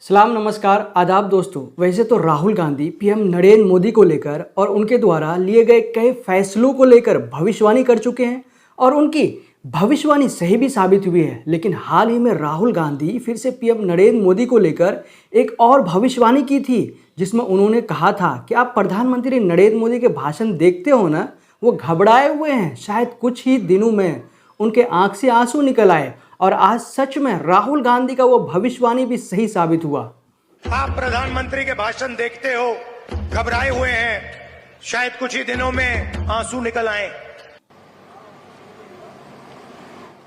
सलाम नमस्कार आदाब दोस्तों। वैसे तो राहुल गांधी पीएम नरेंद्र मोदी को लेकर और उनके द्वारा लिए गए कई फैसलों को लेकर भविष्यवाणी कर चुके हैं और उनकी भविष्यवाणी सही भी साबित हुई है। लेकिन हाल ही में राहुल गांधी फिर से पीएम नरेंद्र मोदी को लेकर एक और भविष्यवाणी की थी, जिसमें उन्होंने कहा था कि आप प्रधानमंत्री नरेंद्र मोदी के भाषण देखते हो ना, वो घबराए हुए हैं, शायद कुछ ही दिनों में उनके आंख से आंसू निकल आए। और आज सच में राहुल गांधी का वो भविष्यवाणी भी सही साबित हुआ। आप प्रधानमंत्री के भाषण देखते हो, घबराए हुए हैं, शायद कुछ ही दिनों में आंसू निकल आए।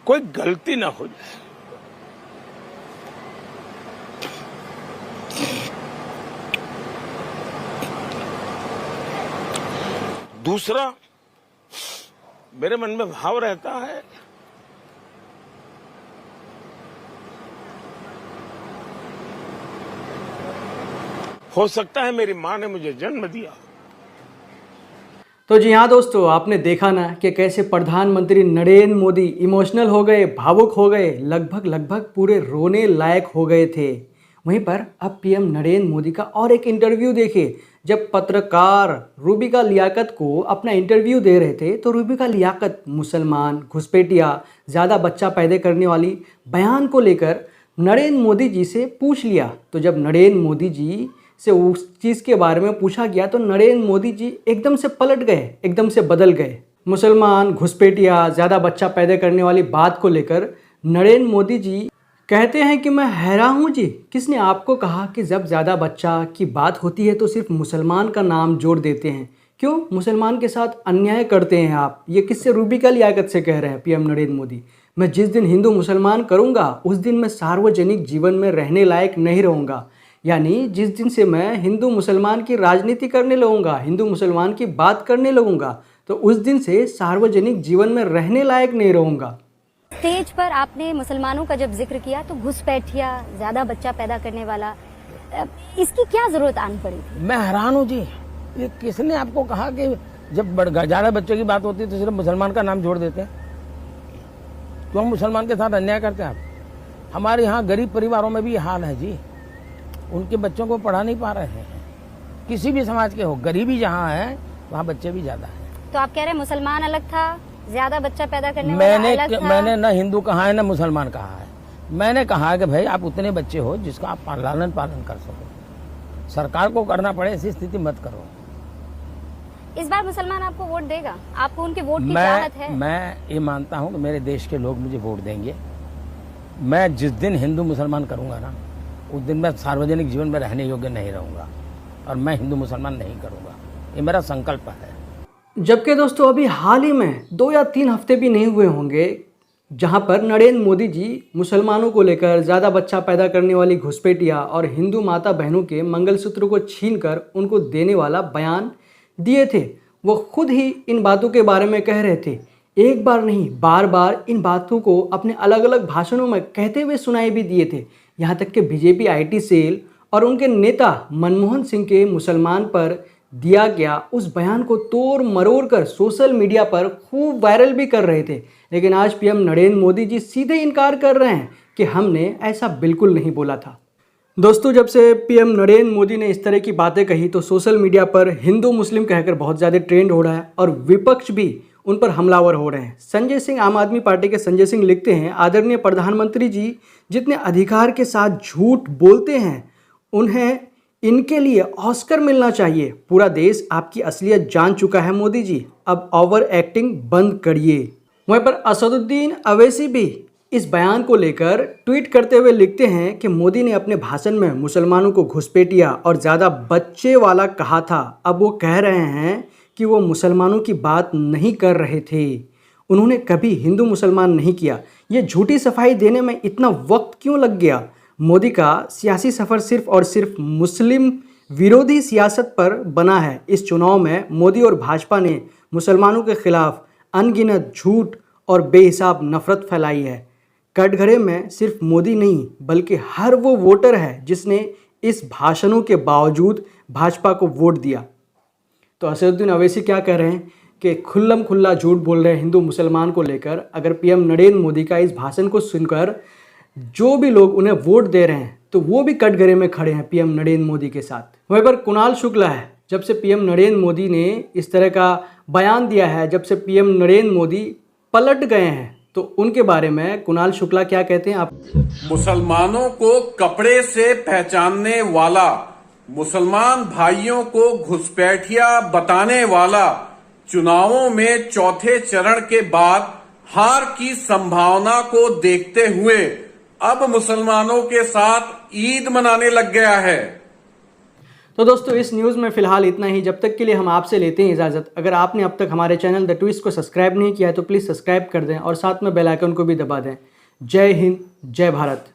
कोई गलती ना हो जाए। दूसरा, मेरे मन में भाव रहता है हो सकता है मेरी मां ने मुझे जन्म दिया। तो जी हाँ दोस्तों, आपने देखा ना कि कैसे प्रधानमंत्री नरेंद्र मोदी इमोशनल हो गए, भावुक हो गए, लगभग पूरे रोने लायक हो गए थे। वहीं पर अब पीएम नरेंद्र मोदी का और एक इंटरव्यू देखिए। जब पत्रकार रूबिका लियाकत को अपना इंटरव्यू दे रहे थे तो रूबिका लियाकत मुसलमान, घुसपैठिया, ज़्यादा बच्चा पैदा करने वाली बयान को लेकर नरेंद्र मोदी जी से पूछ लिया। तो जब नरेंद्र मोदी जी से उस चीज़ के बारे में पूछा गया तो नरेंद्र मोदी जी एकदम से पलट गए, एकदम से बदल गए। मुसलमान, घुसपैठिया, ज़्यादा बच्चा पैदा करने वाली बात को लेकर नरेंद्र मोदी जी कहते हैं कि मैं हैरान हूँ जी, किसने आपको कहा कि जब ज़्यादा बच्चा की बात होती है तो सिर्फ मुसलमान का नाम जोड़ देते हैं? क्यों मुसलमान के साथ अन्याय करते हैं आप? ये किससे? रूबिका लियाकत से कह रहे हैं पीएम नरेंद्र मोदी। मैं जिस दिन हिंदू मुसलमान करूँगा उस दिन मैं सार्वजनिक जीवन में रहने लायक नहीं रहूँगा। यानी जिस दिन से मैं हिंदू मुसलमान की राजनीति करने लगूंगा, हिंदू मुसलमान की बात करने लगूंगा, तो उस दिन से सार्वजनिक जीवन में रहने लायक नहीं रहूंगा। स्टेज पर आपने मुसलमानों का जब जिक्र किया तो घुसपैठिया, ज्यादा बच्चा पैदा करने वाला, इसकी क्या जरूरत आन पड़ी थी? मैं हैरान हूँ जी, ये किसने आपको कहा कि जब ज्यादा बच्चों की बात होती है तो सिर्फ मुसलमान का नाम जोड़ देते हैं? क्यों मुसलमान के साथ अन्याय करते हैं आप? हमारे यहाँ गरीब परिवारों में भी ये हाल है जी, उनके बच्चों को पढ़ा नहीं पा रहे हैं। किसी भी समाज के हो, गरीबी जहाँ है वहाँ बच्चे भी ज्यादा हैं। तो आप कह रहे हैं मुसलमान अलग था, ज्यादा बच्चा पैदा करने वाला अलग था? मैंने न हिंदू कहा है न मुसलमान कहा है। मैंने कहा है कि भाई आप उतने बच्चे हो जिसका आप लालन पालन कर सको। सरकार को करना पड़े ऐसी स्थिति मत करो। इस बार मुसलमान आपको वोट देगा? आपको उनके वोट की चाहत है? मैं ये मानता हूँ कि मेरे देश के लोग मुझे वोट देंगे। मैं जिस दिन हिंदू मुसलमान करूँगा ना, उस दिन मैं सार्वजनिक जीवन में रहने योग्य नहीं रहूँगा और मैं हिंदू मुसलमान नहीं करूँगा। ये मेरा संकल्प है। जबकि दोस्तों अभी हाल ही में 2 या 3 हफ्ते भी नहीं हुए होंगे जहां पर नरेंद्र मोदी जी मुसलमानों को लेकर, ज़्यादा बच्चा पैदा करने वाली घुसपैठिया और हिंदू माता बहनों के मंगलसूत्र को छीनकर उनको देने वाला बयान दिए थे। वो खुद ही इन बातों के बारे में कह रहे थे। एक बार नहीं, बार बार इन बातों को अपने अलग अलग भाषणों में कहते हुए सुनाई भी दिए थे। यहाँ तक कि बीजेपी आईटी सेल और उनके नेता मनमोहन सिंह के मुसलमान पर दिया गया उस बयान को तोड़ मरोड़ कर सोशल मीडिया पर खूब वायरल भी कर रहे थे। लेकिन आज पीएम नरेंद्र मोदी जी सीधे इनकार कर रहे हैं कि हमने ऐसा बिल्कुल नहीं बोला था। दोस्तों जब से पीएम नरेंद्र मोदी ने इस तरह की बातें कही तो सोशल मीडिया पर हिंदू मुस्लिम कहकर बहुत ज़्यादा ट्रेंड हो रहा है और विपक्ष भी उन पर हमलावर हो रहे हैं। संजय सिंह, आम आदमी पार्टी के संजय सिंह लिखते हैं, आदरणीय प्रधानमंत्री जी जितने अधिकार के साथ झूठ बोलते हैं उन्हें इनके लिए ऑस्कर मिलना चाहिए। पूरा देश आपकी असलियत जान चुका है मोदी जी, अब ओवर एक्टिंग बंद करिए। वहीं पर असदुद्दीन अवैसी भी इस बयान को लेकर ट्वीट करते हुए लिखते हैं कि मोदी ने अपने भाषण में मुसलमानों को घुसपैठिया और ज़्यादा बच्चे वाला कहा था। अब वो कह रहे हैं कि वो मुसलमानों की बात नहीं कर रहे थे, उन्होंने कभी हिंदू मुसलमान नहीं किया। ये झूठी सफाई देने में इतना वक्त क्यों लग गया? मोदी का सियासी सफ़र सिर्फ और सिर्फ मुस्लिम विरोधी सियासत पर बना है। इस चुनाव में मोदी और भाजपा ने मुसलमानों के खिलाफ अनगिनत झूठ और बेहिसाब नफरत फैलाई है। कटघरे में सिर्फ मोदी नहीं बल्कि हर वो वोटर है जिसने इस भाषणों के बावजूद भाजपा को वोट दिया। तो असदुद्दीन अवैसी क्या कह रहे हैं कि खुल्लम खुल्ला झूठ बोल रहे हैं हिंदू मुसलमान को लेकर। अगर पीएम नरेंद्र मोदी का इस भाषण को सुनकर जो भी लोग उन्हें वोट दे रहे हैं तो वो भी कटघरे में खड़े हैं पीएम नरेंद्र मोदी के साथ। वहीं पर कुणाल शुक्ला है, जब से पीएम नरेंद्र मोदी ने इस तरह का बयान दिया है, जब से पीएम नरेंद्र मोदी पलट गए हैं, तो उनके बारे में कुणाल शुक्ला क्या कहते हैं आप। मुसलमानों को कपड़े से पहचानने वाला, मुसलमान भाइयों को घुसपैठिया बताने वाला, चुनावों में चौथे चरण के बाद हार की संभावना को देखते हुए अब मुसलमानों के साथ ईद मनाने लग गया है। तो दोस्तों इस न्यूज़ में फिलहाल इतना ही। जब तक के लिए हम आपसे लेते हैं इजाज़त। अगर आपने अब तक हमारे चैनल द ट्विस्ट को सब्सक्राइब नहीं किया है तो प्लीज़ सब्सक्राइब कर दें और साथ में बेल आइकन को भी दबा दें। जय हिंद, जय भारत।